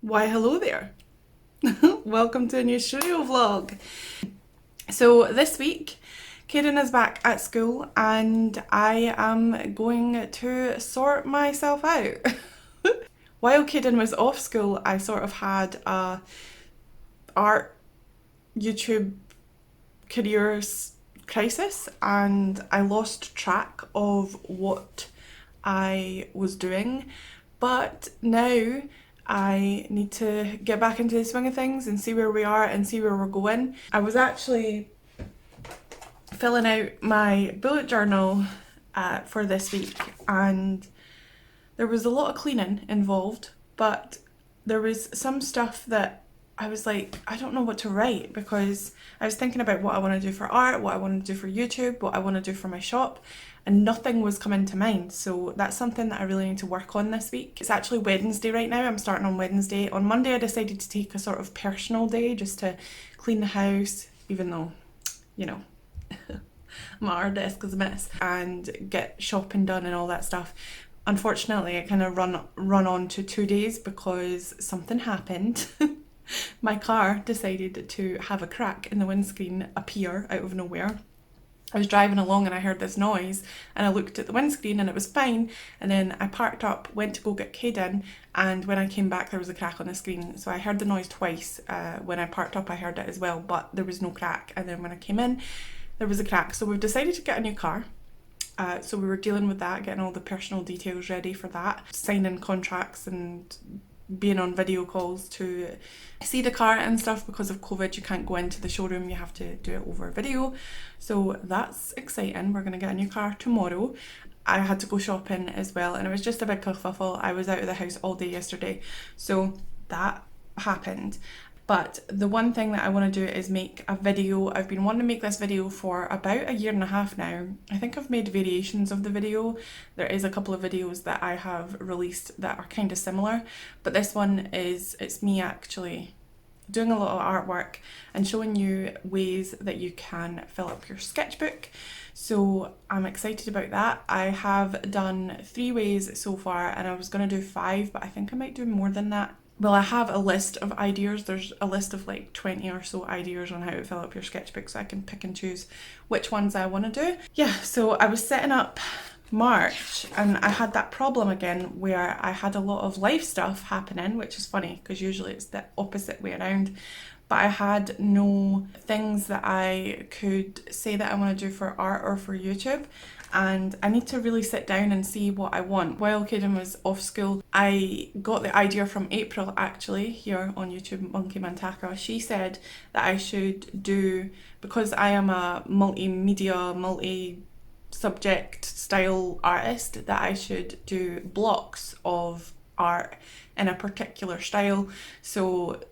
Why hello there. Welcome to a new studio vlog. So this week Kaden is back at school and I am going to sort myself out. While Kaden was off school, I sort of had a art YouTube careers crisis and I lost track of what I was doing, but now I need to get back into the swing of things and see where we are and see where we're going. I was actually filling out my bullet journal for this week and there was a lot of cleaning involved, but there was some stuff that I was like, I don't know what to write, because I was thinking about what I want to do for art, what I want to do for YouTube, what I want to do for my shop, and nothing was coming to mind. So that's something that I really need to work on this week. It's actually Wednesday right now. I'm starting on Wednesday. On Monday I decided to take a sort of personal day just to clean the house, even though, you know, my art desk is a mess, and get shopping done and all that stuff. Unfortunately, I kind of run on to 2 days because something happened. My car decided to have a crack in the windscreen appear out of nowhere. I was driving along and I heard this noise and I looked at the windscreen and it was fine, and then I parked up, went to go get Kaden, and when I came back there was a crack on the screen. So I heard the noise twice. When I parked up I heard it as well, but there was no crack, and then when I came in there was a crack. So we've decided to get a new car. So we were dealing with that, getting all the personal details ready for that, signing contracts and being on video calls to see the car and stuff. Because of COVID you can't go into the showroom, you have to do it over video. So that's exciting. We're going to get a new car tomorrow. I had to go shopping as well and it was just a big kerfuffle. I was out of the house all day yesterday, so that happened. But the one thing that I want to do is make a video. I've been wanting to make this video for about 1.5 years now. I think I've made variations of the video. There is a couple of videos that I have released that are kind of similar, but this one it's me actually doing a lot of artwork and showing you ways that you can fill up your sketchbook. So I'm excited about that. I have done 3 ways so far and I was going to do 5, but I think I might do more than that. Well, I have a list of ideas. There's a list of like 20 or so ideas on how to fill up your sketchbook, so I can pick and choose which ones I want to do. Yeah, so I was setting up March and I had that problem again where I had a lot of life stuff happening, which is funny because usually it's the opposite way around. But I had no things that I could say that I want to do for art or for YouTube. And I need to really sit down and see what I want. While Kaden was off school, I got the idea from April actually, here on YouTube, Monkey Mantaka. She said that I should do, because I am a multimedia, multi-subject style artist, that I should do blocks of art in a particular style. So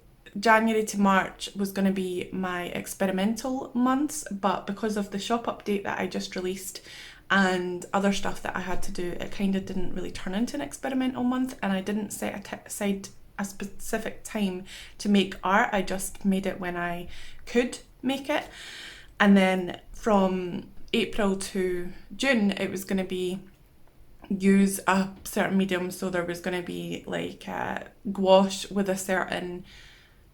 January to March was going to be my experimental months, but because of the shop update that I just released and other stuff that I had to do, it kind of didn't really turn into an experimental month, and I didn't set aside a specific time to make art. I just made it when I could make it. And then from April to June it was going to be use a certain medium. So there was going to be like gouache with a certain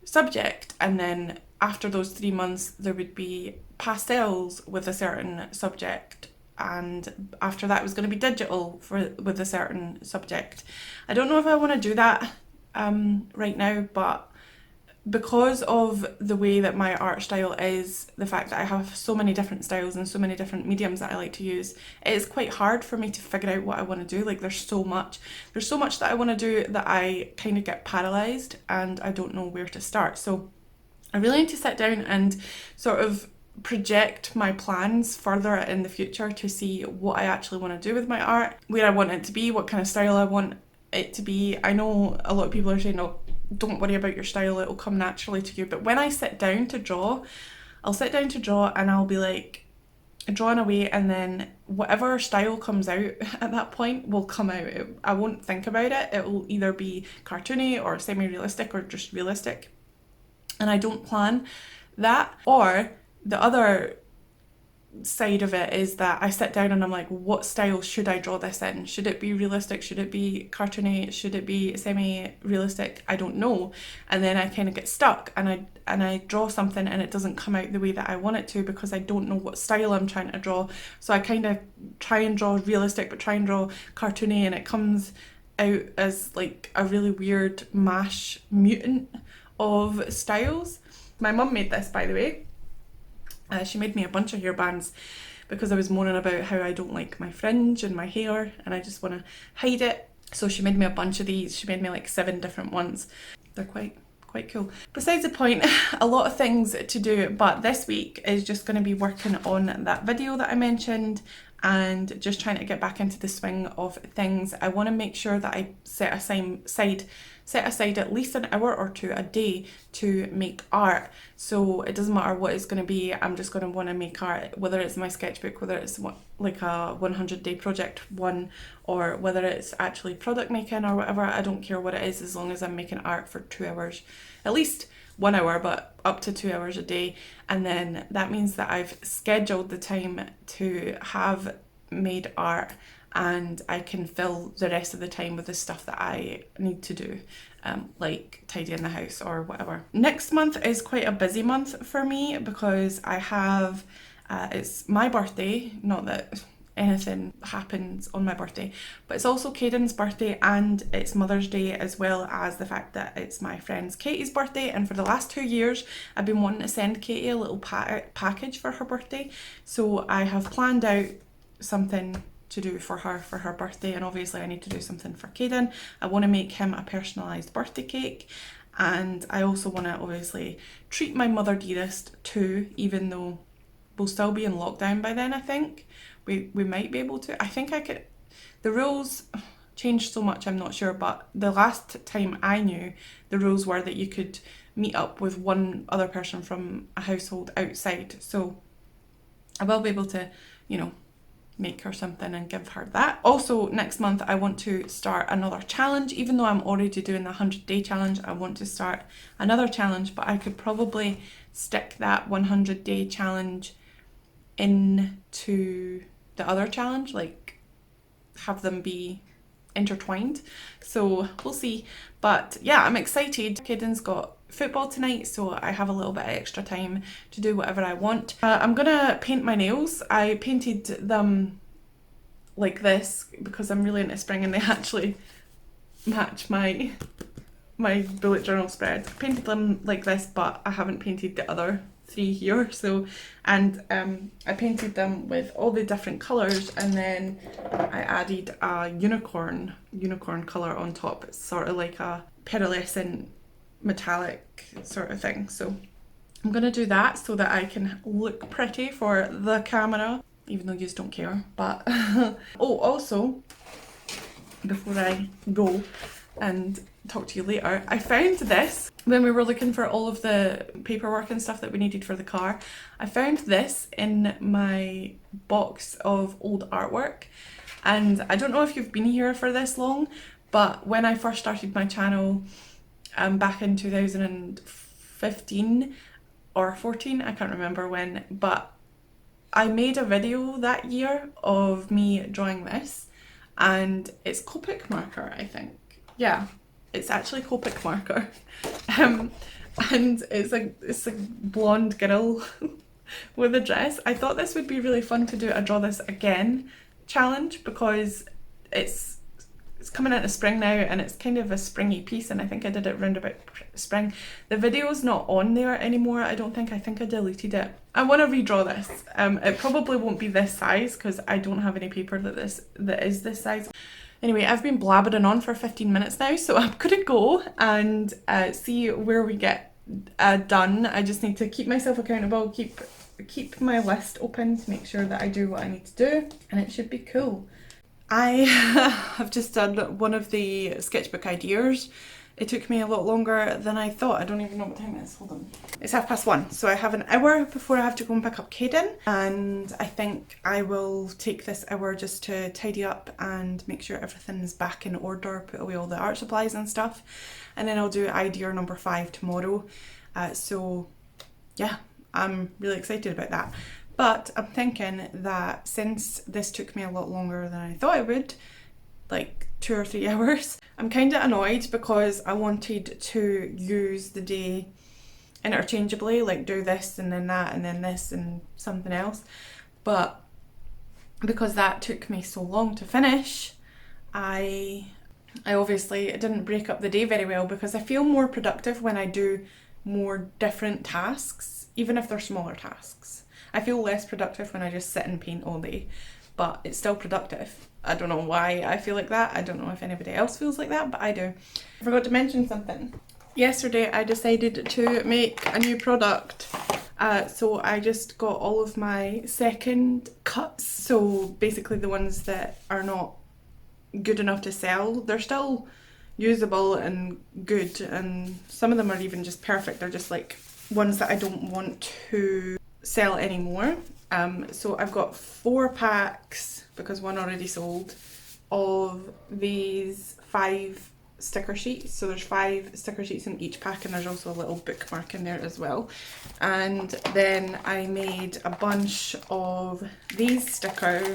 subject, and then after those 3 months there would be pastels with a certain subject, and after that it was going to be digital with a certain subject. I don't know if I want to do that right now, but because of the way that my art style is, the fact that I have so many different styles and so many different mediums that I like to use, it is quite hard for me to figure out what I want to do. Like there's so much that I want to do that I kind of get paralysed and I don't know where to start. So I really need to sit down and sort of project my plans further in the future to see what I actually want to do with my art, where I want it to be, what kind of style I want it to be. I know a lot of people are saying, oh, don't worry about your style, it'll come naturally to you. But when I sit down to draw, I'll sit down to draw and I'll be like drawing away, and then whatever style comes out at that point will come out. I won't think about it. It will either be cartoony or semi-realistic or just realistic, and I don't plan that. Or the other side of it is that I sit down and I'm like, what style should I draw this in? Should it be realistic? Should it be cartoony? Should it be semi-realistic? I don't know. And then I kind of get stuck and I draw something and it doesn't come out the way that I want it to because I don't know what style I'm trying to draw. So I kind of try and draw realistic but try and draw cartoony, and it comes out as like a really weird mash mutant of styles. My mum made this, by the way. She made me a bunch of hairbands because I was moaning about how I don't like my fringe and my hair and I just want to hide it. So she made me a bunch of these. She made me like 7 different ones. They're quite cool. Besides the point, a lot of things to do, but this week is just going to be working on that video that I mentioned and just trying to get back into the swing of things. I want to make sure that I set aside at least an hour or 2 a day to make art. So it doesn't matter what it's going to be, I'm just going to want to make art, whether it's my sketchbook, whether it's like a 100-day project one, or whether it's actually product making or whatever. I don't care what it is as long as I'm making art for 2 hours, at least 1 hour, but up to 2 hours a day. And then that means that I've scheduled the time to have made art, and I can fill the rest of the time with the stuff that I need to do, like tidying the house or whatever. Next month is quite a busy month for me because I have, it's my birthday, not that anything happens on my birthday, but it's also Caden's birthday and it's Mother's Day, as well as the fact that it's my friend's Katie's birthday. And for the last 2 years I've been wanting to send Katie a little package for her birthday, so I have planned out something to do for her birthday, and obviously I need to do something for Caden. I want to make him a personalised birthday cake, and I also want to obviously treat my mother dearest too, even though we'll still be in lockdown by then. I think we might be able to. I think I could. The rules changed so much, I'm not sure, but the last time I knew, the rules were that you could meet up with one other person from a household outside, so I will be able to, you know, make her something and give her that. Also, next month I want to start another challenge. Even though I'm already doing the 100-day challenge, I want to start another challenge, but I could probably stick that 100-day challenge into the other challenge, like have them be intertwined. So we'll see. But yeah, I'm excited. Caden's got football tonight, so I have a little bit of extra time to do whatever I want. I'm gonna paint my nails. I painted them like this because I'm really into spring and they actually match my bullet journal spread. I painted them like this, but I haven't painted the other 3 here. So, and I painted them with all the different colours, and then I added a unicorn colour on top. It's sort of like a pearlescent metallic sort of thing. So I'm gonna do that so that I can look pretty for the camera, even though you just don't care. But oh, also, before I go and talk to you later, I found this when we were looking for all of the paperwork and stuff that we needed for the car. I found this in my box of old artwork, and I don't know if you've been here for this long, but when I first started my channel back in 2015 or 14, I can't remember when, but I made a video that year of me drawing this, and it's Copic marker, I think. Yeah, it's actually Copic marker. And it's a blonde girl with a dress. I thought this would be really fun to do a draw this again challenge because it's coming into spring now and it's kind of a springy piece, and I think I did it round about spring. The video's not on there anymore, I don't think. I think I deleted it. I want to redraw this. It probably won't be this size because I don't have any paper that is this size. Anyway, I've been blabbering on for 15 minutes now, so I'm gonna go and see where we get done. I just need to keep myself accountable, keep my list open to make sure that I do what I need to do, and it should be cool. I have just done one of the sketchbook ideas. It took me a lot longer than I thought. I don't even know what time it is. Hold on. It's 1:30, so I have an hour before I have to go and pick up Caden, and I think I will take this hour just to tidy up and make sure everything is back in order, put away all the art supplies and stuff, and then I'll do idea number 5 tomorrow. So yeah, I'm really excited about that. But I'm thinking that since this took me a lot longer than I thought it would, like 2 or 3 hours, I'm kind of annoyed because I wanted to use the day interchangeably, like do this and then that and then this and something else. But because that took me so long to finish, I obviously didn't break up the day very well, because I feel more productive when I do more different tasks, even if they're smaller tasks. I feel less productive when I just sit and paint all day, but it's still productive. I don't know why I feel like that. I don't know if anybody else feels like that, but I do. I forgot to mention something. Yesterday I decided to make a new product. So I just got all of my second cuts, so basically the ones that are not good enough to sell. They're still usable and good, and some of them are even just perfect. They're just like ones that I don't want to sell anymore. So I've got 4 packs, because one already sold, of these 5 sticker sheets. So there's 5 sticker sheets in each pack, and there's also a little bookmark in there as well. And then I made a bunch of these sticker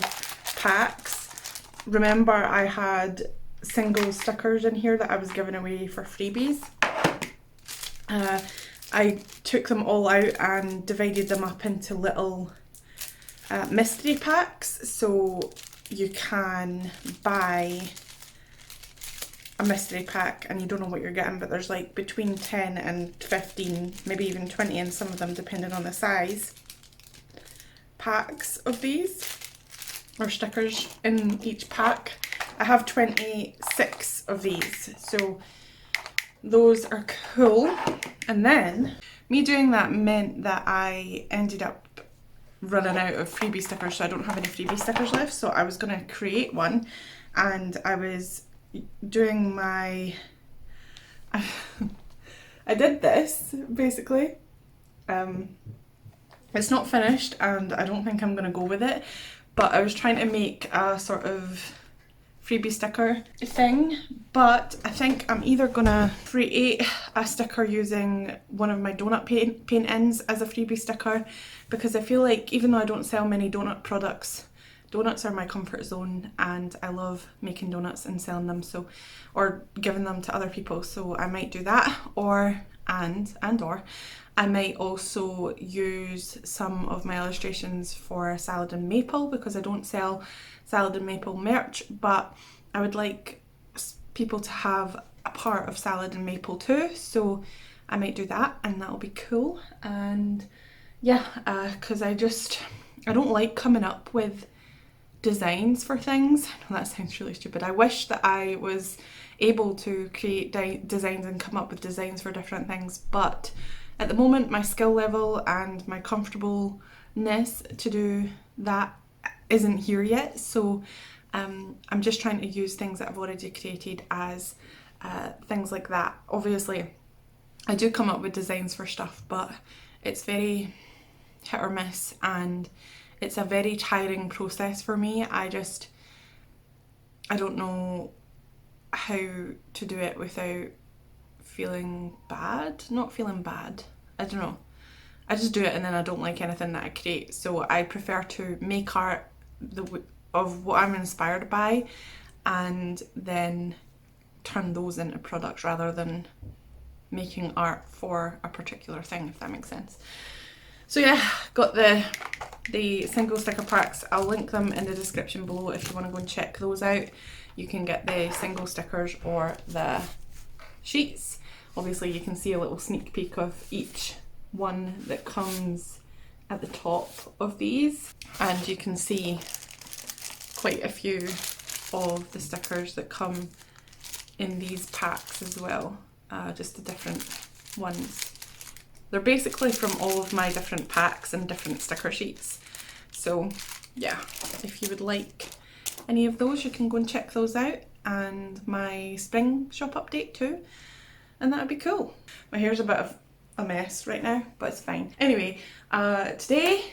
packs. Remember, I had single stickers in here that I was giving away for freebies. I took them all out and divided them up into little mystery packs, so you can buy a mystery pack and you don't know what you're getting, but there's like between 10 and 15, maybe even 20 in some of them depending on the size, packs of these, or stickers in each pack. I have 26 of these, so those are cool. And then me doing that meant that I ended up running out of freebie stickers, so I don't have any freebie stickers left. So I was going to create one, and I was doing my I did this basically. It's not finished and I don't think I'm going to go with it, but I was trying to make a sort of freebie sticker thing, but I think I'm either gonna create a sticker using one of my donut paint-ins as a freebie sticker, because I feel like even though I don't sell many donut products, donuts are my comfort zone and I love making donuts and selling them, so, or giving them to other people, so I might do that, or I might also use some of my illustrations for Salad and Maple, because I don't sell Salad and Maple merch, but I would like people to have a part of Salad and Maple too, so I might do that, and that'll be cool. And yeah, because I don't like coming up with designs for things. I know that sounds really stupid. I wish that I was able to create designs and come up with designs for different things, but at the moment my skill level and my comfortableness to do that isn't here yet, so I'm just trying to use things that I've already created as things like that. Obviously I do come up with designs for stuff, but it's very hit or miss and it's a very tiring process for me. I don't know how to do it without feeling bad. Not feeling bad, I don't know. I just do it and then I don't like anything that I create. So I prefer to make art of what I'm inspired by and then turn those into products rather than making art for a particular thing, if that makes sense. So yeah, got the single sticker packs. I'll link them in the description below if you want to go and check those out. You can get the single stickers or the sheets. Obviously you can see a little sneak peek of each one that comes at the top of these, and you can see quite a few of the stickers that come in these packs as well, just the different ones. They're basically from all of my different packs and different sticker sheets. So yeah, if you would like any of those, you can go and check those out, and my spring shop update too, and that would be cool. My hair's a bit of a mess right now, but it's fine. Anyway, today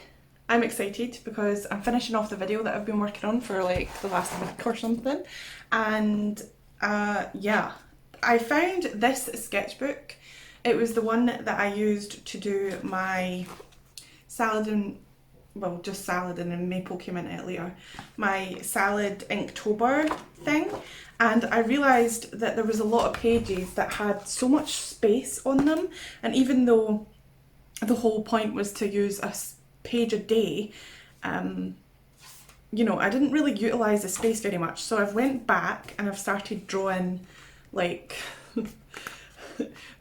I'm excited because I'm finishing off the video that I've been working on for like the last week or something, and yeah, I found this sketchbook. It was the one that I used to do my salad and well, just salad, and then maple came into it later, my salad Inktober thing, and I realised that there was a lot of pages that had so much space on them, and even though the whole point was to use a page a day, you know, I didn't really utilise the space very much, so I've went back and I've started drawing like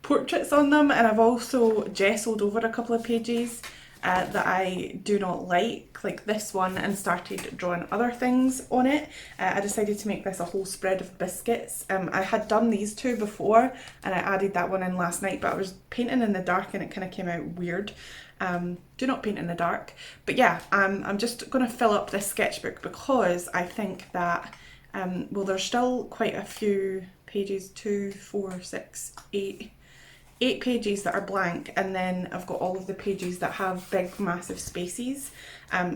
portraits on them, and I've also gessoed over a couple of pages that I do not like this one, and started drawing other things on it. I decided to make this a whole spread of biscuits. I had done these two before and I added that one in last night, but I was painting in the dark and it kind of came out weird. Do not paint in the dark. But yeah, I'm just going to fill up this sketchbook because I think that, well, there's still quite a few pages, 2, 4, 6, 8 pages that are blank, and then I've got all of the pages that have big massive spaces,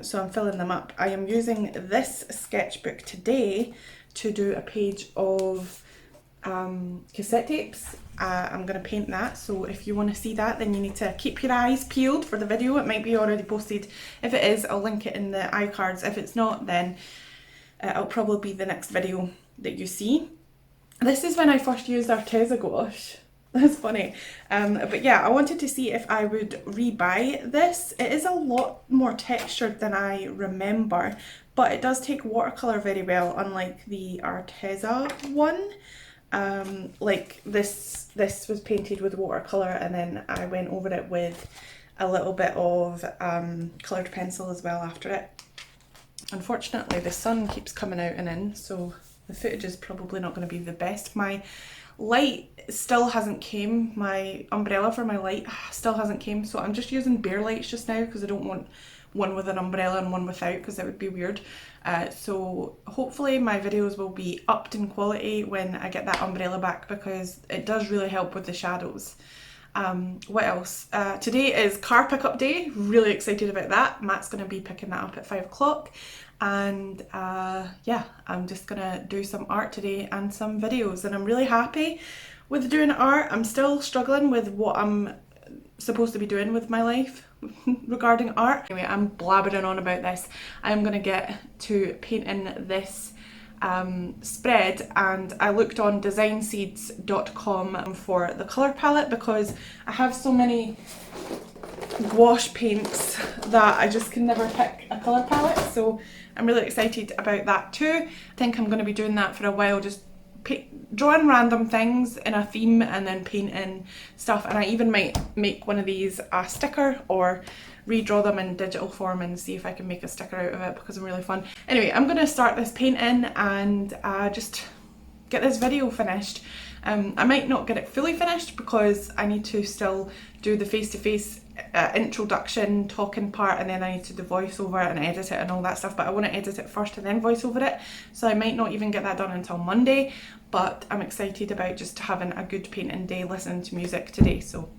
so I'm filling them up. I am using this sketchbook today to do a page of cassette tapes. I'm going to paint that, so if you want to see that, then you need to keep your eyes peeled for the video. It might be already posted. If it is, I'll link it in the iCards. If it's not, then it'll probably be the next video that you see. This is when I first used Arteza gouache. That's funny. But yeah, I wanted to see if I would rebuy this. It is a lot more textured than I remember, but it does take watercolour very well, unlike the Arteza one. Like this was painted with watercolour, and then I went over it with a little bit of coloured pencil as well after it. Unfortunately, the sun keeps coming out and in, so the footage is probably not going to be the best. My light still hasn't came, my umbrella for my light still hasn't came, so I'm just using bare lights just now because I don't want one with an umbrella and one without, because that would be weird. So hopefully my videos will be upped in quality when I get that umbrella back, because it does really help with the shadows. What else? Today is car pickup day, really excited about that. Matt's going to be picking that up at 5 o'clock. And yeah, I'm just gonna do some art today and some videos, and I'm really happy with doing art. I'm still struggling with what I'm supposed to be doing with my life regarding art. Anyway, I'm blabbering on about this. I'm gonna get to painting this spread, and I looked on designseeds.com for the colour palette because I have so many gouache paints that I just can never pick a colour palette, so I'm really excited about that too. I think I'm going to be doing that for a while, just drawing random things in a theme and then painting stuff, and I even might make one of these a sticker or redraw them in digital form and see if I can make a sticker out of it, because I'm really fun. Anyway, I'm going to start this painting and just get this video finished. I might not get it fully finished because I need to still do the face-to-face introduction talking part, and then I need to do voiceover and edit it and all that stuff, but I want to edit it first and then voice over it, so I might not even get that done until Monday. But I'm excited about just having a good painting day, listening to music today, so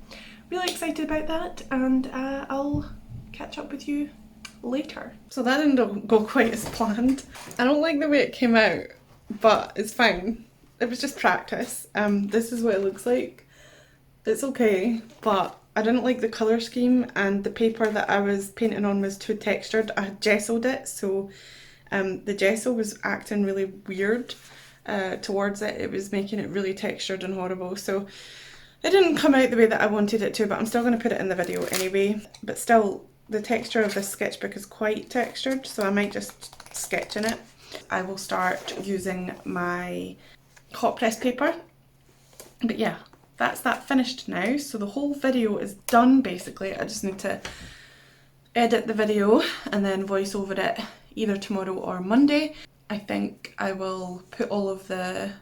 really excited about that, and I'll catch up with you later. So that didn't go quite as planned. I don't like the way it came out, but it's fine. It was just practice. This is what it looks like. It's okay, but I didn't like the colour scheme, and the paper that I was painting on was too textured. I had gessoed it, so the gesso was acting really weird towards it. It was making it really textured and horrible, so it didn't come out the way that I wanted it to, but I'm still going to put it in the video anyway. But still, the texture of this sketchbook is quite textured, so I might just sketch in it. I will start using my hot press paper. But yeah, that's that finished now, so the whole video is done basically. I just need to edit the video and then voice over it either tomorrow or Monday. I think I will put all of the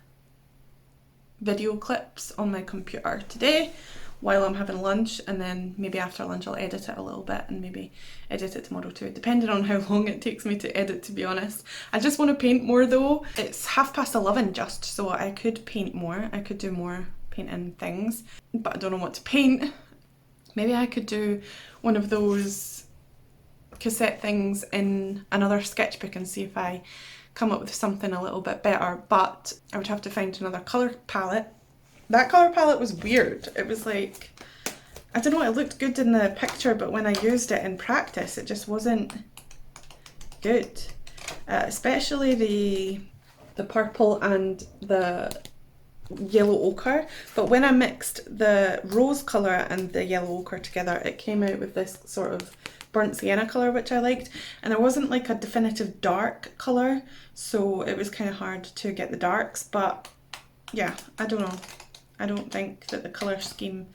video clips on my computer today while I'm having lunch, and then maybe after lunch I'll edit it a little bit and maybe edit it tomorrow too, depending on how long it takes me to edit, to be honest. I just want to paint more though. It's 11:30 just, so I could paint more. I could do more painting things, but I don't know what to paint. Maybe I could do one of those cassette things in another sketchbook and see if I come up with something a little bit better, but I would have to find another colour palette. That colour palette was weird. It was like, I don't know, it looked good in the picture, but when I used it in practice, it just wasn't good. Especially the purple and the yellow ochre. But when I mixed the rose colour and the yellow ochre together, it came out with this sort of burnt sienna colour, which I liked. And there wasn't like a definitive dark colour, so it was kind of hard to get the darks. But yeah, I don't know. I don't think that the colour scheme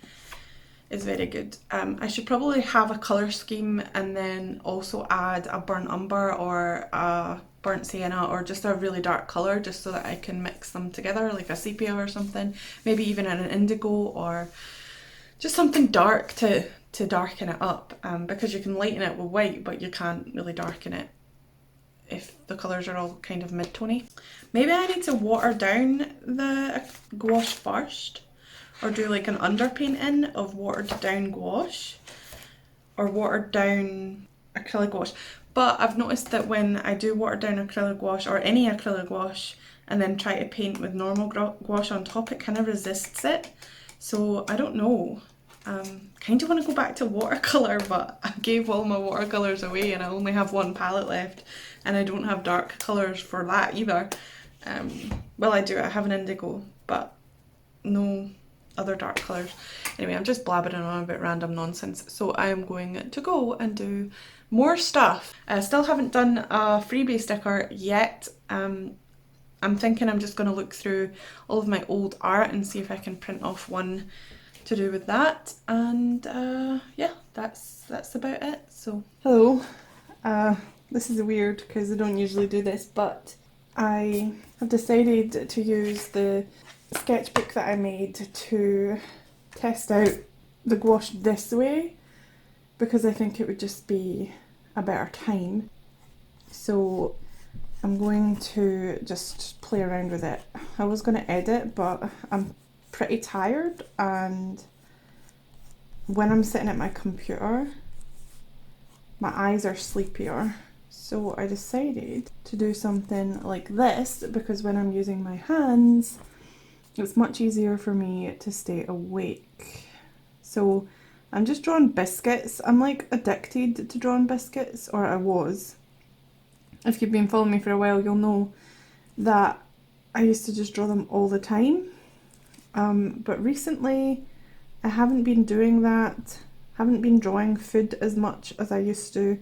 is very good. I should probably have a colour scheme and then also add a burnt umber or a burnt sienna or just a really dark colour, just so that I can mix them together, like a sepia or something. Maybe even an indigo or just something dark to darken it up, because you can lighten it with white, but you can't really darken it if the colours are all kind of mid-tony. Maybe I need to water down the gouache first, or do like an underpainting of watered down gouache or watered down acrylic gouache. But I've noticed that when I do water down acrylic gouache or any acrylic gouache and then try to paint with normal gouache on top, it kind of resists it. So I don't know. Kind of want to go back to watercolour, but I gave all my watercolours away and I only have one palette left, and I don't have dark colours for that either. Well, I do, I have an indigo, but no other dark colours. Anyway, I'm just blabbering on about random nonsense, so I am going to go and do more stuff. I still haven't done a freebie sticker yet. I'm thinking I'm just going to look through all of my old art and see if I can print off one to do with that, and yeah, that's about it. So hello, this is weird because I don't usually do this, but I have decided to use the sketchbook that I made to test out the gouache this way, because I think it would just be a better time. So I'm going to just play around with it. I was going to edit, but I'm pretty tired, and when I'm sitting at my computer my eyes are sleepier, so I decided to do something like this, because when I'm using my hands it's much easier for me to stay awake. So I'm just drawing biscuits. I'm like addicted to drawing biscuits, or I was. If you've been following me for a while, you'll know that I used to just draw them all the time. But recently I haven't been doing that. Haven't been drawing food as much as I used to,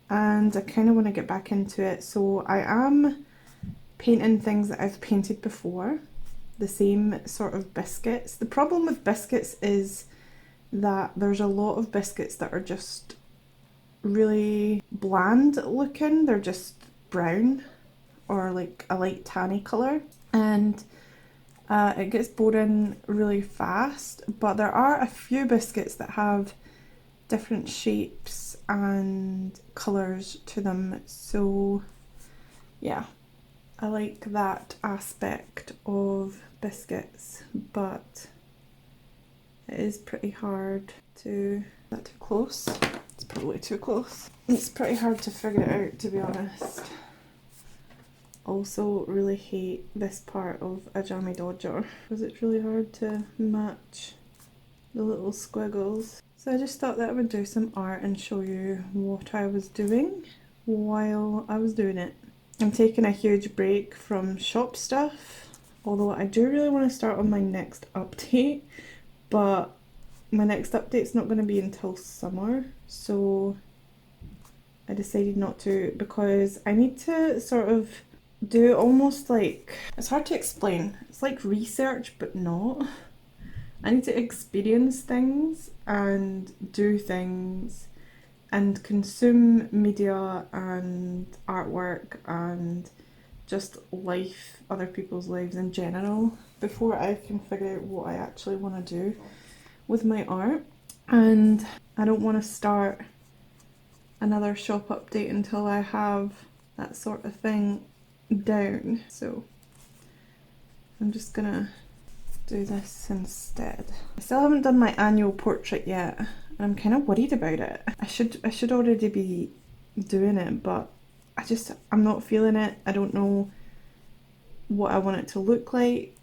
and I kind of want to get back into it. So I am painting things that I've painted before, the same sort of biscuits. The problem with biscuits is that there's a lot of biscuits that are just really bland looking. They're just brown or like a light tanny colour, and it gets boring really fast. But there are a few biscuits that have different shapes and colours to them, so yeah, I like that aspect of biscuits, but it is pretty hard to... Is that too close? It's probably too close. It's pretty hard to figure it out, to be honest. Also really hate this part of a jammy dodger because it's really hard to match the little squiggles. So I just thought that I would do some art and show you what I was doing while I was doing it. I'm taking a huge break from shop stuff, although I do really want to start on my next update, but my next update's not going to be until summer, so I decided not to, because I need to sort of do almost like, it's hard to explain, it's like research but not. I need to experience things and do things and consume media and artwork and just life, other people's lives in general, before I can figure out what I actually want to do with my art. And I don't want to start another shop update until I have that sort of thing down. So I'm just gonna do this instead. I still haven't done my annual portrait yet, and I'm kind of worried about it. I should already be doing it, but I'm not feeling it. I don't know what I want it to look like.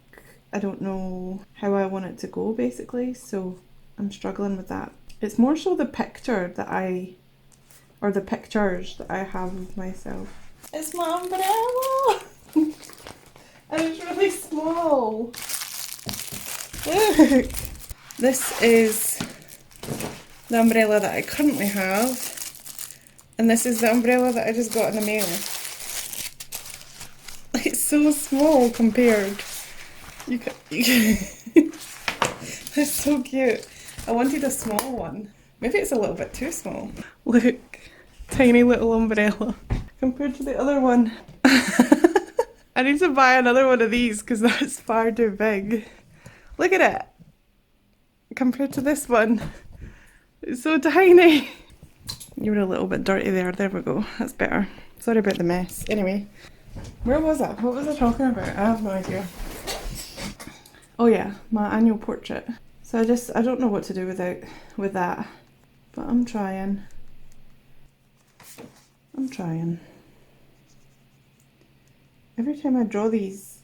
I don't know how I want it to go, basically, so I'm struggling with that. It's more so the picture that or the pictures that I have of myself. It's my umbrella! And it's really small. Look! This is the umbrella that I currently have. And this is the umbrella that I just got in the mail. It's so small compared. You can It's so cute. I wanted a small one. Maybe it's a little bit too small. Look, tiny little umbrella compared to the other one. I need to buy another one of these because that's far too big. Look at it. Compared to this one. It's so tiny. You were a little bit dirty there. There we go. That's better. Sorry about the mess. Anyway, where was I? What was I talking about? I have no idea. Oh yeah, my annual portrait. So I don't know what to do with that. But I'm trying. Every time I draw these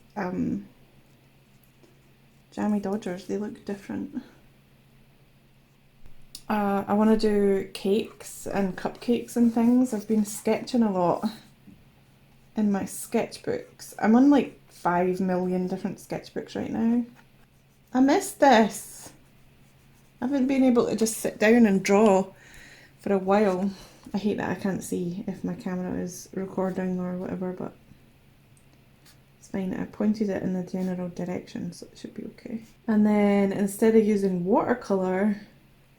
jammy dodgers, they look different. I want to do cakes and cupcakes and things. I've been sketching a lot in my sketchbooks. I'm on like 5 million different sketchbooks right now. I missed this. I haven't been able to just sit down and draw for a while. I hate that I can't see if my camera is recording or whatever, but it's fine. I pointed it in the general direction, so it should be okay. And then instead of using watercolour,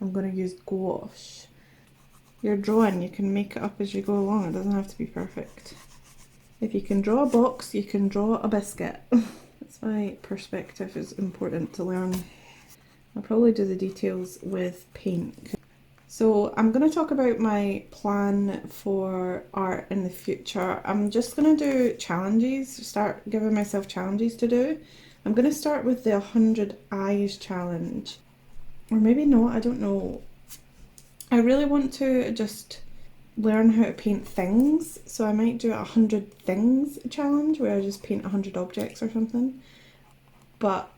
I'm going to use gouache. You're drawing, you can make it up as you go along. It doesn't have to be perfect. If you can draw a box, you can draw a biscuit. That's why perspective is important to learn. I'll probably do the details with paint. So I'm going to talk about my plan for art in the future. I'm just going to do challenges, start giving myself challenges to do. I'm going to start with the 100 eyes challenge. Or maybe not, I don't know. I really want to just learn how to paint things, so I might do a 100 things challenge where I just paint 100 objects or something. But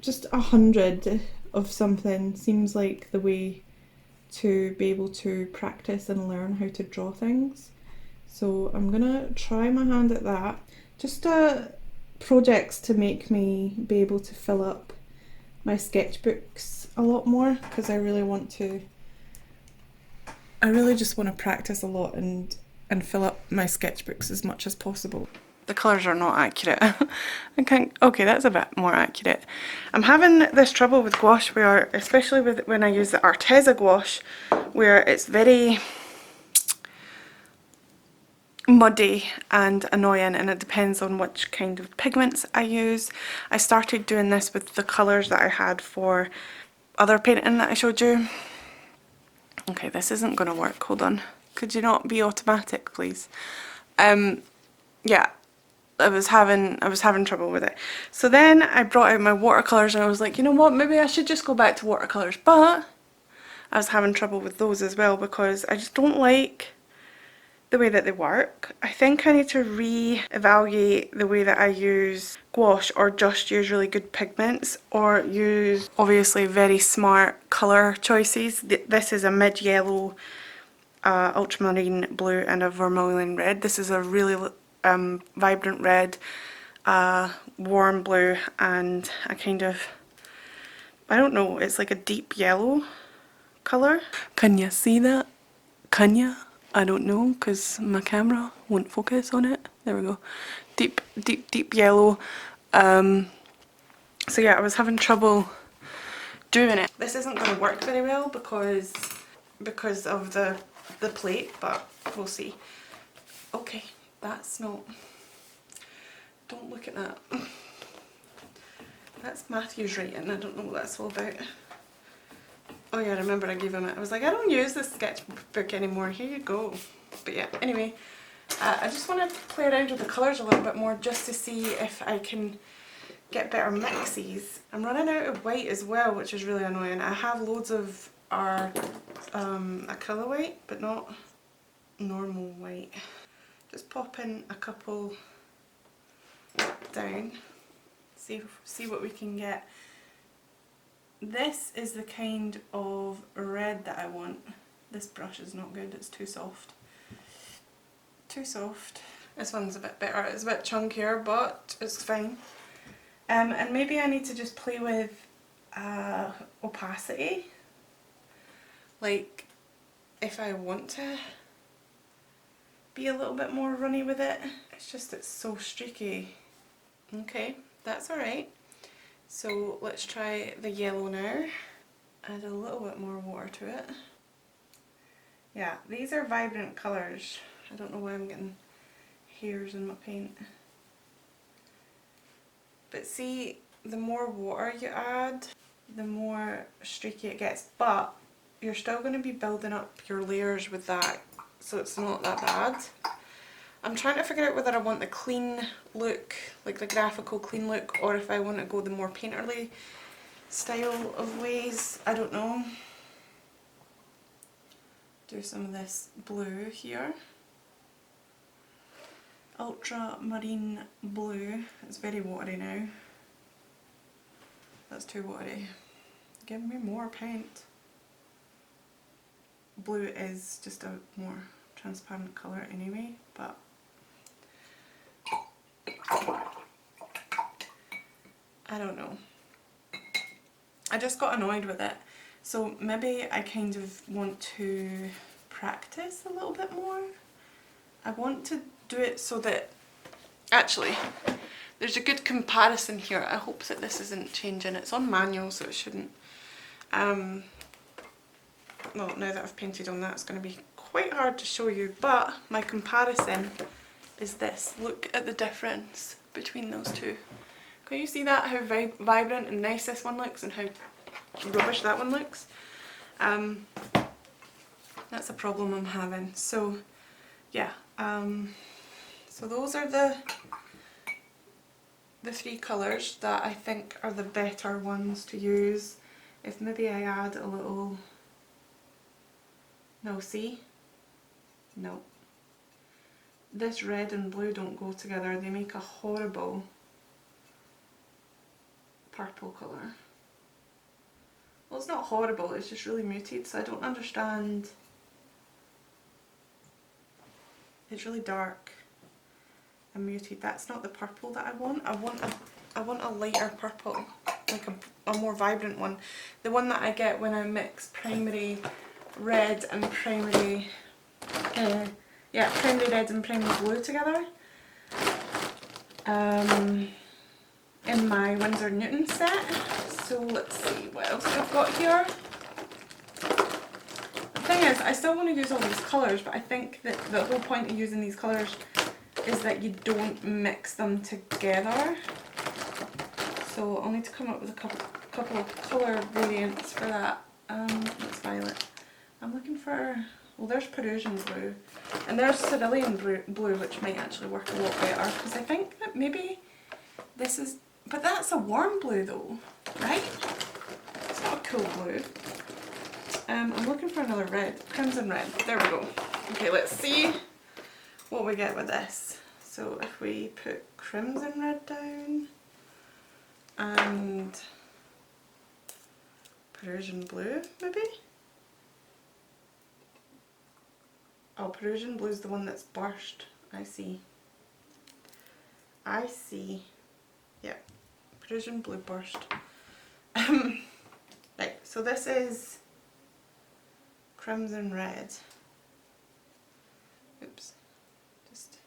just 100 of something seems like the way to be able to practice and learn how to draw things. So I'm gonna try my hand at that. Just projects to make me be able to fill up my sketchbooks a lot more, because I really just want to practice a lot and fill up my sketchbooks as much as possible. The colours are not accurate. Okay, that's a bit more accurate. I'm having this trouble with gouache where, especially when I use the Arteza gouache, where it's very muddy and annoying, and it depends on which kind of pigments I use. I started doing this with the colours that I had for other painting that I showed you. Okay, this isn't going to work. Hold on. Could you not be automatic, please? Yeah, I was having trouble with it. So then I brought out my watercolours and I was like, you know what, maybe I should just go back to watercolours. But I was having trouble with those as well because I just don't like the way that they work. I think I need to re-evaluate the way that I use gouache, or just use really good pigments, or use obviously very smart colour choices. This is a mid-yellow, ultramarine blue and a vermilion red. This is a really vibrant red, warm blue, and a kind of, I don't know, it's like a deep yellow colour. Can you see that? Can you? I don't know, because my camera won't focus on it. There we go. Deep, deep, deep yellow. So yeah, I was having trouble doing it. This isn't going to work very well because of the plate, but we'll see. Okay, that's not... Don't look at that. That's Matthew's writing. I don't know what that's all about. Oh yeah, I remember I gave him it. I was like, I don't use this sketchbook anymore. Here you go. But yeah, anyway, I just want to play around with the colours a little bit more just to see if I can get better mixes. I'm running out of white as well, which is really annoying. I have loads of our acrylic white, but not normal white. Just pop in a couple down. See what we can get. this is the kind of red that I want. This brush is not good, it's too soft. Too soft. This one's a bit better, it's a bit chunkier, but it's fine. And maybe I need to just play with opacity. Like, if I want to be a little bit more runny with it. It's just it's so streaky. Okay, that's alright. So let's try the yellow now. Add a little bit more water to it. Yeah, these are vibrant colours. I don't know why I'm getting hairs in my paint. But see, the more water you add, the more streaky it gets. But you're still going to be building up your layers with that, so it's not that bad. I'm trying to figure out whether I want the clean look, like the graphical clean look, or if I want to go the more painterly style of ways. I don't know. Do some of this blue here. Ultramarine blue. It's very watery now. That's too watery. Give me more paint. Blue is just a more transparent colour anyway, but I don't know. I just got annoyed with it. So maybe I kind of want to practice a little bit more. I want to do it so that, actually, there's a good comparison here. I hope that this isn't changing. It's on manual, so it shouldn't. Well, now that I've painted on that, it's going to be quite hard to show you, but my comparison is this. Look at the difference between those two. Can you see that? How vibrant and nice this one looks and how rubbish that one looks? That's a problem I'm having. So yeah, so those are the three colours that I think are the better ones to use. If maybe I add a little, no, see? No. This red and blue don't go together, they make a horrible purple colour. Well, it's not horrible, it's just really muted, so I don't understand. It's really dark and muted. That's not the purple that I want. I want a lighter purple, like a more vibrant one. The one that I get when I mix primary red and primary, primary red and primary blue together. In my Winsor Newton set. So let's see what else I've got here. The thing is, I still want to use all these colours, but I think that the whole point of using these colours is that you don't mix them together. So I'll need to come up with a couple of colour variants for that. What's violet? I'm looking for, well, there's Perusian blue, and there's cerulean blue, which might actually work a lot better, because I think that maybe this is, but that's a warm blue though, right? It's not a cool blue. I'm looking for another red, crimson red. There we go. Okay, let's see what we get with this. So if we put crimson red down and Perusian blue, maybe? Oh, Perusian blue is the one that's burst. I see. I see. Yeah, Perusian blue burst. Right, so this is crimson red. Oops. Just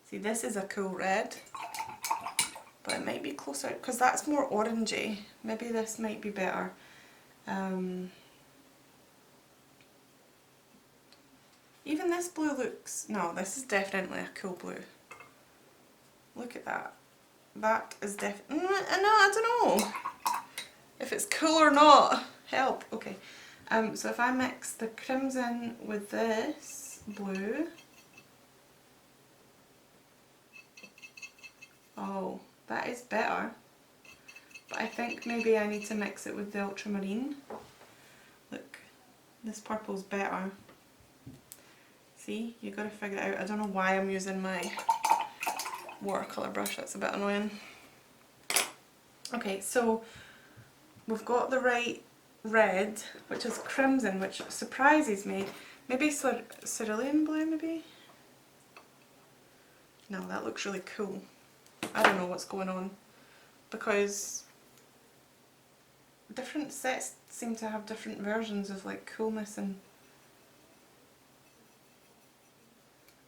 see, this is a cool red, but it might be closer because that's more orangey. Maybe this might be better. Even this blue looks, no, this is definitely a cool blue. Look at that. That is no, I don't know if it's cool or not. Help. Okay. So if I mix the crimson with this blue, oh, that is better. But I think maybe I need to mix it with the ultramarine. Look, this purple's better. See, you gotta figure it out. I don't know why I'm using my watercolour brush, that's a bit annoying. Okay, so we've got the right red, which is crimson, which surprises me. Maybe cerulean blue, maybe? No, that looks really cool. I don't know what's going on, because different sets seem to have different versions of like coolness and...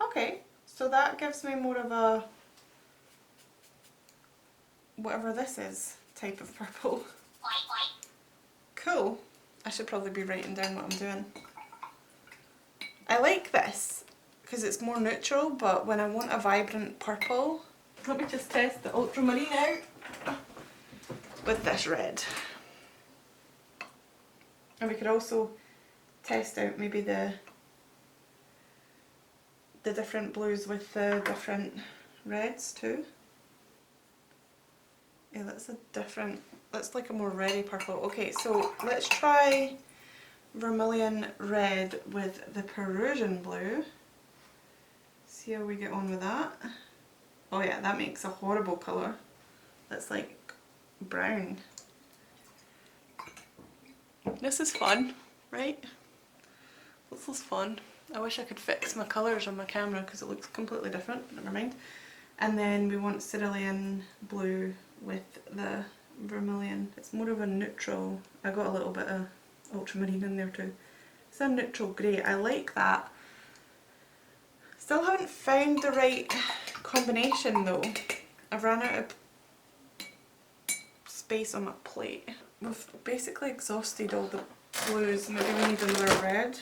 Okay, so that gives me more of a, whatever this is, type of purple. Cool. I should probably be writing down what I'm doing. I like this because it's more neutral, but when I want a vibrant purple, let me just test the ultramarine out with this red. And we could also test out maybe the different blues with the different reds too. Yeah, that's like a more reddy purple. Okay, so let's try vermilion red with the Perusian blue. See how we get on with that. Oh yeah, that makes a horrible colour. That's like brown. This is fun, right? This is fun. I wish I could fix my colours on my camera because it looks completely different, never mind. And then we want cerulean blue with the vermilion. It's more of a neutral. I got a little bit of ultramarine in there too. It's a neutral grey. I like that. Still haven't found the right combination though. I've run out of space on my plate. We've basically exhausted all the blues. Maybe we need another red.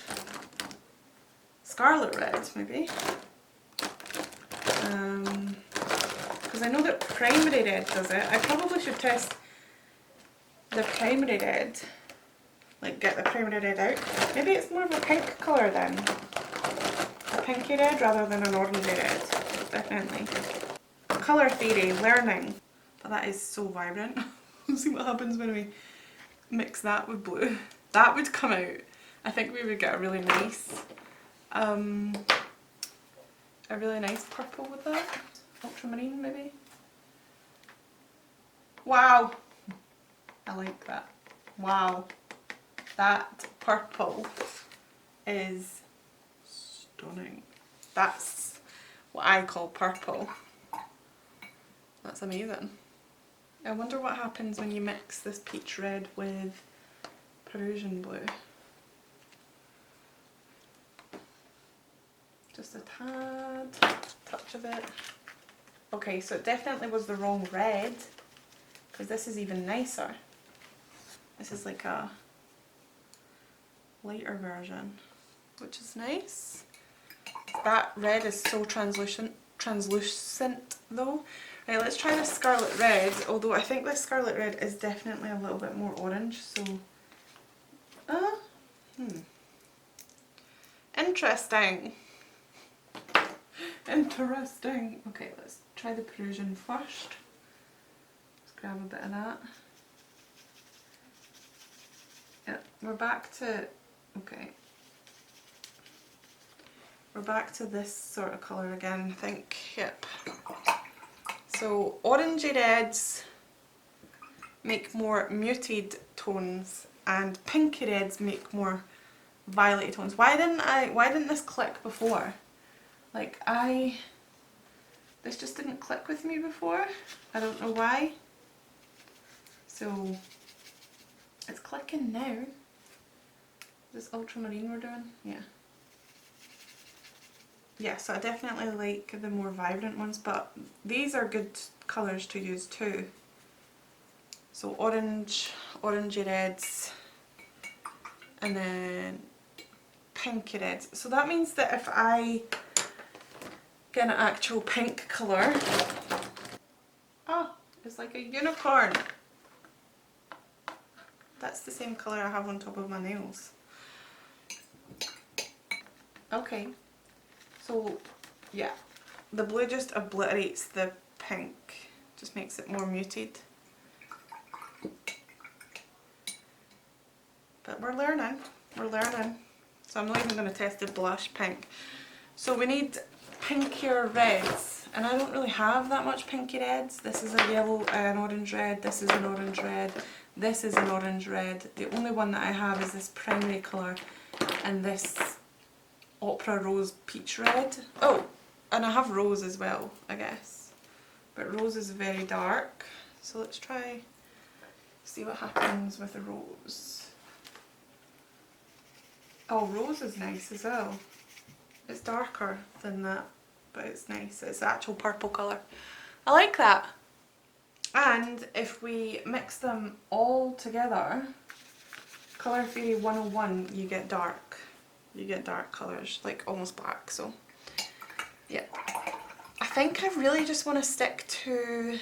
Scarlet red, maybe. Because I know that primary red does it. I probably should test the primary red. Like get the primary red out. Maybe it's more of a pink colour then. A pinky red rather than an orangey red. Definitely. Colour theory, learning. But that is so vibrant. We'll see what happens when we mix that with blue. That would come out. I think we would get a really nice purple with that. Ultramarine maybe. Wow! I like that. Wow. That purple is stunning. That's what I call purple. That's amazing. I wonder what happens when you mix this peach red with Perusian blue. Just a tad, touch of it. Okay, so it definitely was the wrong red, because this is even nicer. This is like a lighter version, which is nice. That red is so translucent though. Right, let's try the scarlet red, although I think this scarlet red is definitely a little bit more orange, so... Interesting. Interesting. Okay, let's try the Perusian first. Let's grab a bit of that. Yeah, we're back to... okay. We're back to this sort of colour again, I think. Yep. So orangey reds make more muted tones and pinky reds make more violet tones. Why didn't this click before? Like this just didn't click with me before. I don't know why. So it's clicking now. This ultramarine we're doing? Yeah. Yeah, so I definitely like the more vibrant ones, but these are good colours to use too. So orange, orangey reds, and then pinky reds. So that means that if I get an actual pink colour, oh, it's like a unicorn. That's the same colour I have on top of my nails. Okay. So yeah, the blue just obliterates the pink, just makes it more muted. But we're learning, So I'm not even going to test the blush pink. So we need pinkier reds. and I don't really have that much pinky reds. This is a yellow, an orange red, this is an orange red, this is an orange red. The only one that I have is this primary colour and this opera rose peach red. Oh, and I have rose as well, I guess. But rose is very dark, so let's try see what happens with the rose. Oh, rose is nice as well. It's darker than that, but it's nice. It's the actual purple colour. I like that. And if we mix them all together, Colour Theory 101, you get dark. You get dark colours, like almost black, so yeah. I think I really just want to stick to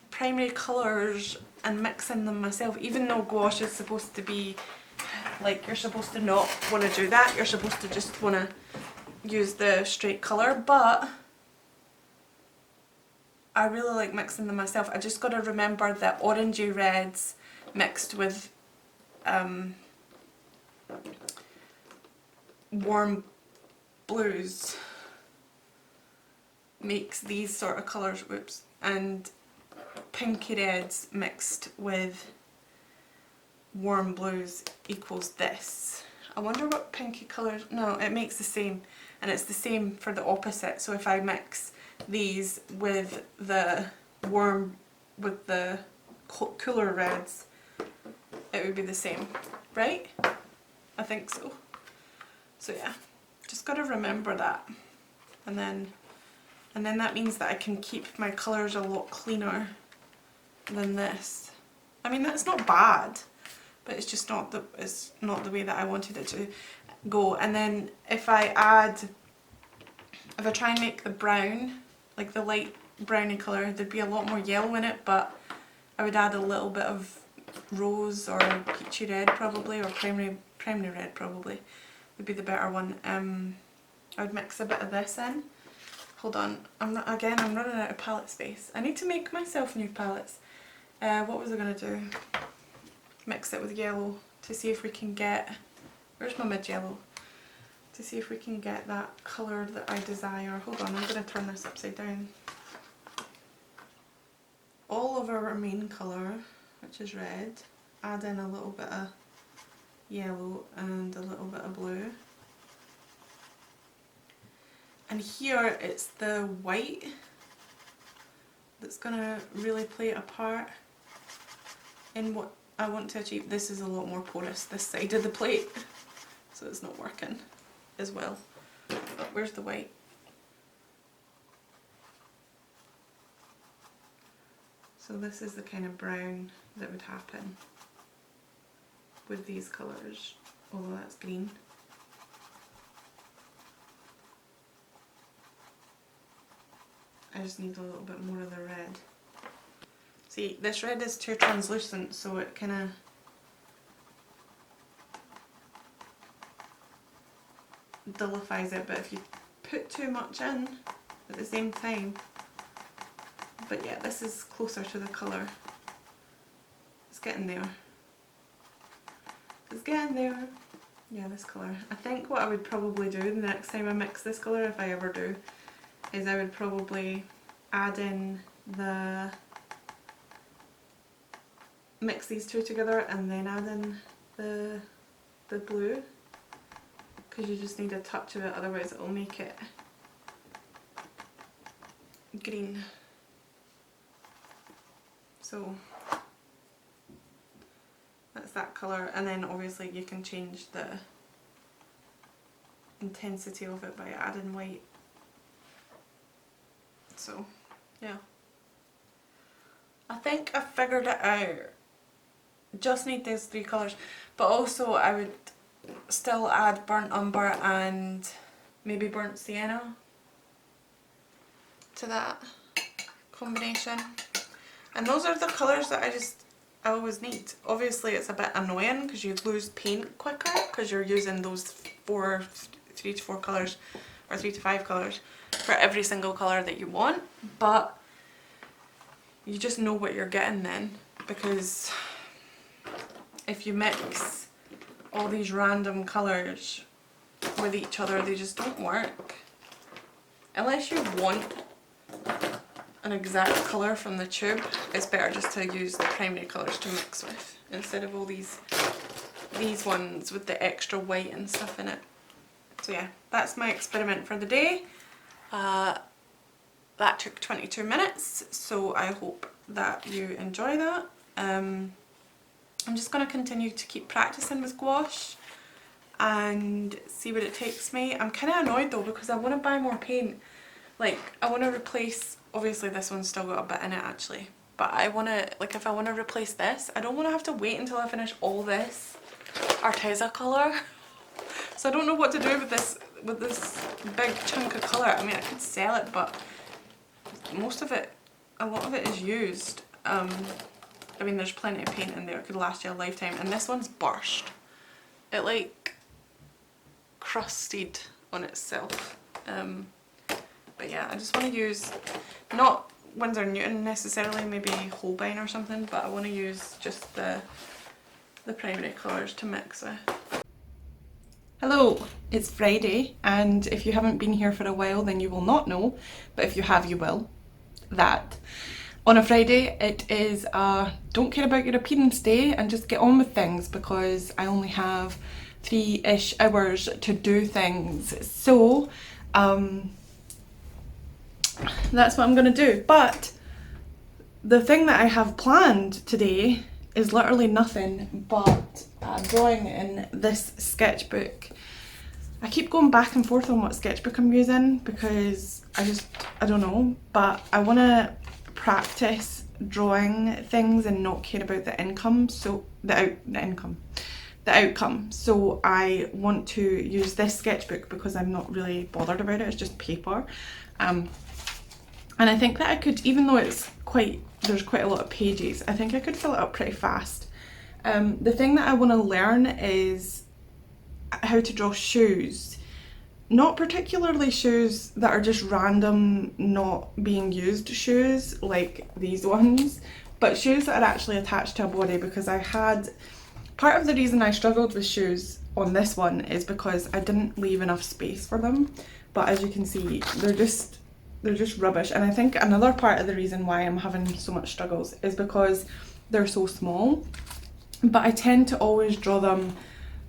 primary colours and mixing them myself, even though gouache is supposed to be like, you're supposed to not want to do that, you're supposed to just want to use the straight colour, but I really like mixing them myself. I just got to remember that orangey reds mixed with warm blues makes these sort of colours, whoops, and pinky reds mixed with warm blues equals this. I wonder what pinky colours, no, it makes the same, and it's the same for the opposite. So if I mix these with the warm, with the cooler reds, it would be the same, right? I think so. So yeah, just got to remember that, and then that means that I can keep my colours a lot cleaner than this. I mean, that's not bad, but it's just not the way that I wanted it to go. And then if I try and make the brown, like the light browny colour, there'd be a lot more yellow in it, but I would add a little bit of rose or peachy red probably, or primary red probably would be the better one. I would mix a bit of this in. Hold on, I'm running out of palette space. I need to make myself new palettes. What was I going to do? Mix it with yellow to see if we can get, where's my mid yellow? To see if we can get that colour that I desire. Hold on, I'm going to turn this upside down. All of our main colour, which is red, add in a little bit of yellow and a little bit of blue. And here it's the white that's going to really play a part in what I want to achieve. This is a lot more porous, this side of the plate, so it's not working as well. But where's the white? So this is the kind of brown that would happen with these colours, although that's green. I just need a little bit more of the red. See, this red is too translucent, so it kind of dullifies it, but if you put too much in at the same time, but yeah, this is closer to the colour. It's getting there. It's getting there. Yeah, this colour. I think what I would probably do the next time I mix this colour, if I ever do, is I would probably add in mix these two together and then add in the blue, because you just need a touch of it, otherwise it will make it green. So that's that colour, and then obviously you can change the intensity of it by adding white. So yeah, I think I figured it out. Just need those three colours, but also I would still add burnt umber and maybe burnt sienna to that combination. And those are the colours that I always need. Obviously it's a bit annoying because you lose paint quicker because you're using those 3 to 4 colours or 3 to 5 colours for every single colour that you want, but you just know what you're getting then, because if you mix all these random colours with each other, they just don't work. unless you want an exact colour from the tube, it's better just to use the primary colours to mix with instead of all these ones with the extra white and stuff in it. So yeah, that's my experiment for the day. That took 22 minutes, so I hope that you enjoy that. I'm just going to continue to keep practicing with gouache and see what it takes me. I'm kind of annoyed though because I want to buy more paint. Like, I want to replace, obviously this one's still got a bit in it actually, but I want to, like, if I want to replace this, I don't want to have to wait until I finish all this Arteza colour. So I don't know what to do with this big chunk of colour. I mean, I could sell it, but most of it, a lot of it is used. I mean, there's plenty of paint in there, it could last you a lifetime, and this one's burst. It like crusted on itself. But yeah, I just want to use, not Winsor Newton necessarily, maybe Holbein or something, but I want to use just the primary colours to mix with. Hello, it's Friday, and if you haven't been here for a while then you will not know, but if you have you will, that on a Friday it is a don't care about your appearance day and just get on with things, because I only have 3-ish hours to do things. So that's what I'm going to do. But the thing that I have planned today is literally nothing but drawing in this sketchbook. I keep going back and forth on what sketchbook I'm using because I don't know, but I want to practice drawing things and not care about the income, so the outcome. So I want to use this sketchbook because I'm not really bothered about it, it's just paper. And I think that I could, even though there's quite a lot of pages, I think I could fill it up pretty fast. The thing that I want to learn is how to draw shoes. Not particularly shoes that are just random, not being used shoes like these ones, but shoes that are actually attached to a body, because part of the reason I struggled with shoes on this one is because I didn't leave enough space for them. But as you can see, they're just rubbish. And I think another part of the reason why I'm having so much struggles is because they're so small, but I tend to always draw them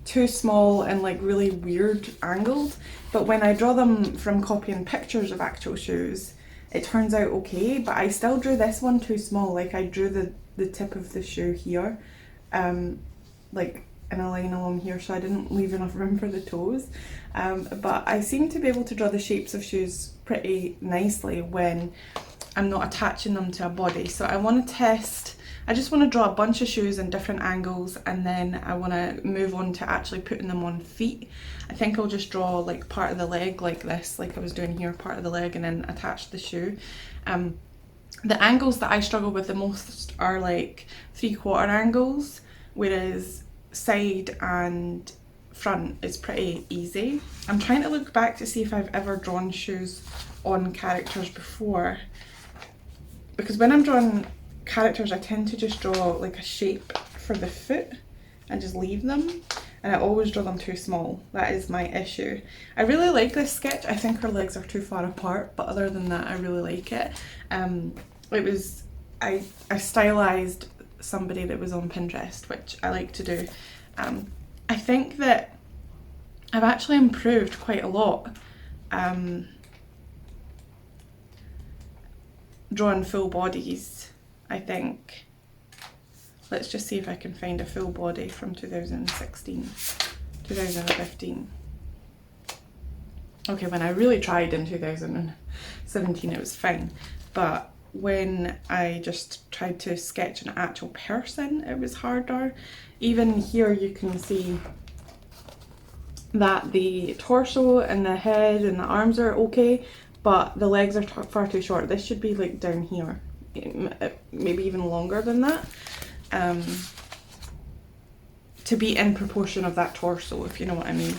too small and like really weird angled. But when I draw them from copying pictures of actual shoes, it turns out okay, but I still drew this one too small. Like, I drew the tip of the shoe here, like in a line along here, so I didn't leave enough room for the toes. But I seem to be able to draw the shapes of shoes pretty nicely when I'm not attaching them to a body. So I want to test, I just want to draw a bunch of shoes in different angles, and then I want to move on to actually putting them on feet. I think I'll just draw like part of the leg like this, like I was doing here, part of the leg, and then attach the shoe. The angles that I struggle with the most are like 3/4 angles, whereas side and front is pretty easy. I'm trying to look back to see if I've ever drawn shoes on characters before, because when I'm drawing characters I tend to just draw like a shape for the foot and just leave them, and I always draw them too small. That is my issue. I really like this sketch. I think her legs are too far apart, but other than that I really like it. I stylized somebody that was on Pinterest, which I like to do. I think that I've actually improved quite a lot drawing full bodies, I think. Let's just see if I can find a full body from 2015. Okay, when I really tried in 2017 it was fine, but when I just tried to sketch an actual person it was harder. Even here you can see that the torso and the head and the arms are okay, but the legs are far too short. This should be like down here, maybe even longer than that, to be in proportion of that torso, if you know what I mean.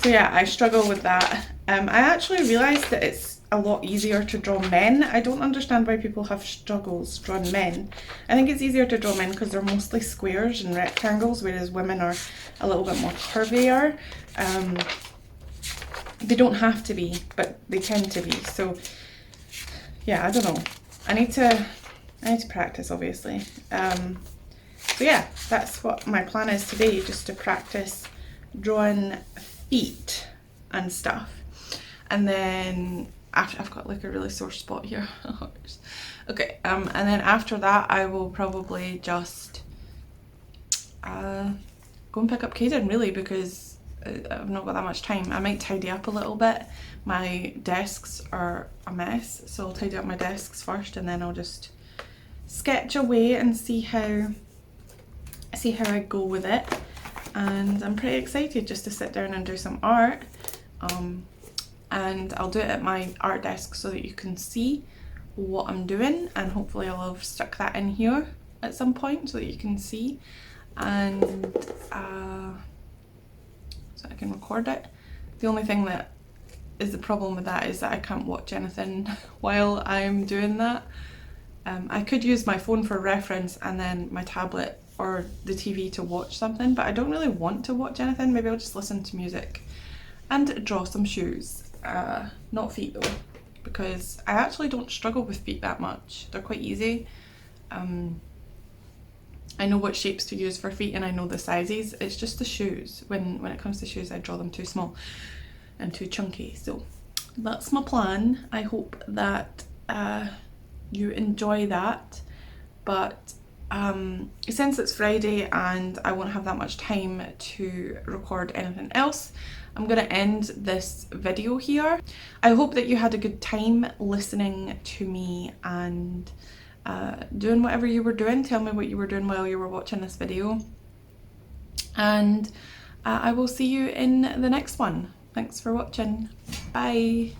So yeah, I struggle with that. I actually realised that it's a lot easier to draw men. I don't understand why people have struggles drawing men. I think it's easier to draw men because they're mostly squares and rectangles, whereas women are a little bit more curvier. They don't have to be, but they tend to be. So yeah, I don't know. I need to practice, obviously. So yeah, that's what my plan is today, just to practice drawing feet and stuff. And then after, I've got like a really sore spot here. Okay, and then after that I will probably just go and pick up Caden, really, because I've not got that much time. I might tidy up a little bit. My desks are a mess, so I'll tidy up my desks first, and then I'll just sketch away and see how I go with it. And I'm pretty excited just to sit down and do some art. And I'll do it at my art desk so that you can see what I'm doing, and hopefully I'll have stuck that in here at some point so that you can see, and so I can record it. The only thing that is the problem with that is that I can't watch anything while I'm doing that. I could use my phone for reference and then my tablet or the TV to watch something, but I don't really want to watch anything. Maybe I'll just listen to music and draw some shoes. Not feet though, because I actually don't struggle with feet that much. They're quite easy. I know what shapes to use for feet and I know the sizes. It's just the shoes. When it comes to shoes, I draw them too small and too chunky. So that's my plan. I hope that you enjoy that. But since it's Friday and I won't have that much time to record anything else, I'm going to end this video here. I hope that you had a good time listening to me and doing whatever you were doing. Tell me what you were doing while you were watching this video. And I will see you in the next one. Thanks for watching. Bye.